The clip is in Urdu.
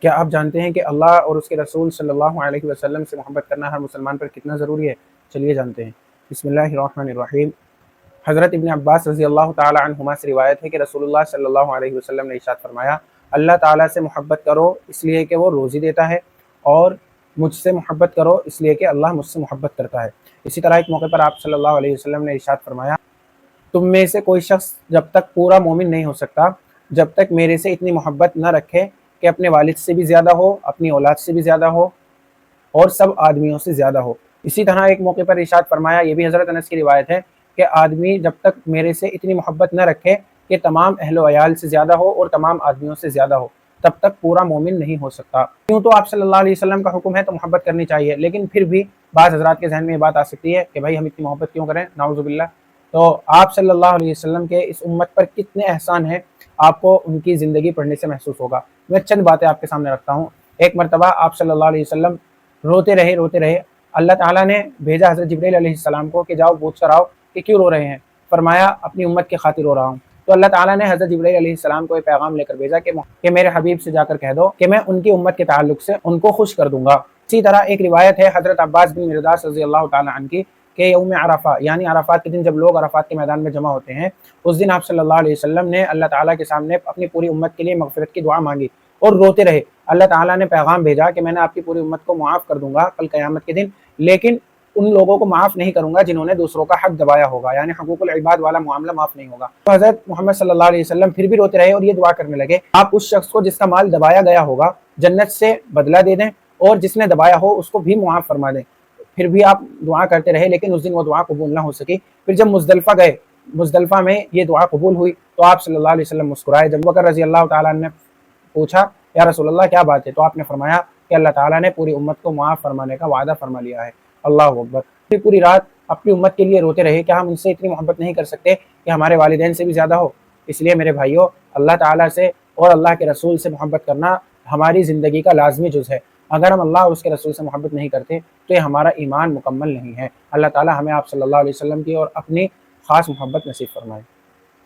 کیا آپ جانتے ہیں کہ اللہ اور اس کے رسول صلی اللہ علیہ وسلم سے محبت کرنا ہر مسلمان پر کتنا ضروری ہے؟ چلیے جانتے ہیں۔ بسم اللہ الرحمن الرحیم۔ حضرت ابن عباس رضی اللہ تعالی عنہما سے روایت ہے کہ رسول اللہ صلی اللہ علیہ وسلم نے ارشاد فرمایا، اللہ تعالیٰ سے محبت کرو اس لیے کہ وہ روزی دیتا ہے، اور مجھ سے محبت کرو اس لیے کہ اللہ مجھ سے محبت کرتا ہے۔ اسی طرح ایک موقع پر آپ صلی اللہ علیہ وسلم نے ارشاد فرمایا، تم میں سے کوئی شخص جب تک پورا مومن نہیں ہو سکتا جب تک میرے سے اتنی محبت نہ رکھے کہ اپنے والد سے بھی زیادہ ہو، اپنی اولاد سے بھی زیادہ ہو، اور سب آدمیوں سے زیادہ ہو۔ اسی طرح ایک موقع پر ارشاد فرمایا، یہ بھی حضرت انس کی روایت ہے، کہ آدمی جب تک میرے سے اتنی محبت نہ رکھے کہ تمام اہل و عیال سے زیادہ ہو اور تمام آدمیوں سے زیادہ ہو، تب تک پورا مومن نہیں ہو سکتا۔ کیوں تو آپ صلی اللہ علیہ وسلم کا حکم ہے تو محبت کرنی چاہیے، لیکن پھر بھی بعض حضرات کے ذہن میں یہ بات آ سکتی ہے کہ بھائی ہم اتنی محبت کیوں کریں، نعوذ باللہ۔ تو آپ صلی اللہ علیہ وسلم کے اس امت پر کتنے احسان ہیں، آپ کو ان کی زندگی پڑھنے سے محسوس ہوگا۔ میں چند باتیں آپ کے سامنے رکھتا ہوں۔ ایک مرتبہ آپ صلی اللہ علیہ وسلم روتے رہے، اللہ تعالیٰ نے بھیجا حضرت جبرائیل علیہ السلام کو کہ جاؤ پوچھ کر آؤ کہ کیوں رو رہے ہیں۔ فرمایا اپنی امت کی خاطر رو رہا ہوں۔ تو اللہ تعالیٰ نے حضرت جبرائیل علیہ السلام کو ایک پیغام لے کر بھیجا کہ میرے حبیب سے جا کر کہہ دو کہ میں ان کی امت کے تعلق سے ان کو خوش کر دوں گا۔ اسی طرح ایک روایت ہے حضرت عباس بن مرداس رضی اللہ تعالیٰ عنہ کی، کہ یوم عرفہ یعنی عرفات کے دن جب لوگ عرفات کے میدان میں جمع ہوتے ہیں، اس دن آپ صلی اللہ علیہ وسلم نے اللہ تعالیٰ کے سامنے اپنی پوری امت کے لیے مغفرت کی دعا مانگی اور روتے رہے۔ اللہ تعالیٰ نے پیغام بھیجا کہ میں نے آپ کی پوری امت کو معاف کر دوں گا کل قیامت کے دن، لیکن ان لوگوں کو معاف نہیں کروں گا جنہوں نے دوسروں کا حق دبایا ہوگا، یعنی حقوق العباد والا معاملہ معاف نہیں ہوگا۔ تو حضرت محمد صلی اللہ علیہ وسلم پھر بھی روتے رہے اور یہ دعا کرنے لگے، آپ اس شخص کو جس کا مال دبایا گیا ہوگا جنت سے بدلہ دے دیں، اور جس نے دبایا ہو اس کو بھی معاف فرما دیں۔ پھر بھی آپ دعا کرتے رہے، لیکن اس دن وہ دعا قبول نہ ہو سکی۔ پھر جب مزدلفہ گئے، مزدلفہ میں یہ دعا قبول ہوئی تو آپ صلی اللہ علیہ وسلم مسکرائے۔ جب بکر رضی اللہ تعالیٰ نے پوچھا یا رسول اللہ کیا بات ہے، تو آپ نے فرمایا کہ اللہ تعالیٰ نے پوری امت کو معاف فرمانے کا وعدہ فرما لیا ہے۔ اللہ اکبر۔ پوری رات اپنی امت کے لیے روتے رہے۔ کیا ہم ان سے اتنی محبت نہیں کر سکتے کہ ہمارے والدین سے بھی زیادہ ہو؟ اس لیے میرے بھائیوں، اللہ تعالیٰ سے اور اللہ کے رسول سے محبت کرنا ہماری زندگی کا لازمی جز ہے۔ اگر ہم اللہ اور اس کے رسول سے محبت نہیں کرتے تو یہ ہمارا ایمان مکمل نہیں ہے۔ اللہ تعالیٰ ہمیں آپ صلی اللہ علیہ وسلم کی اور اپنی خاص محبت نصیب فرمائے۔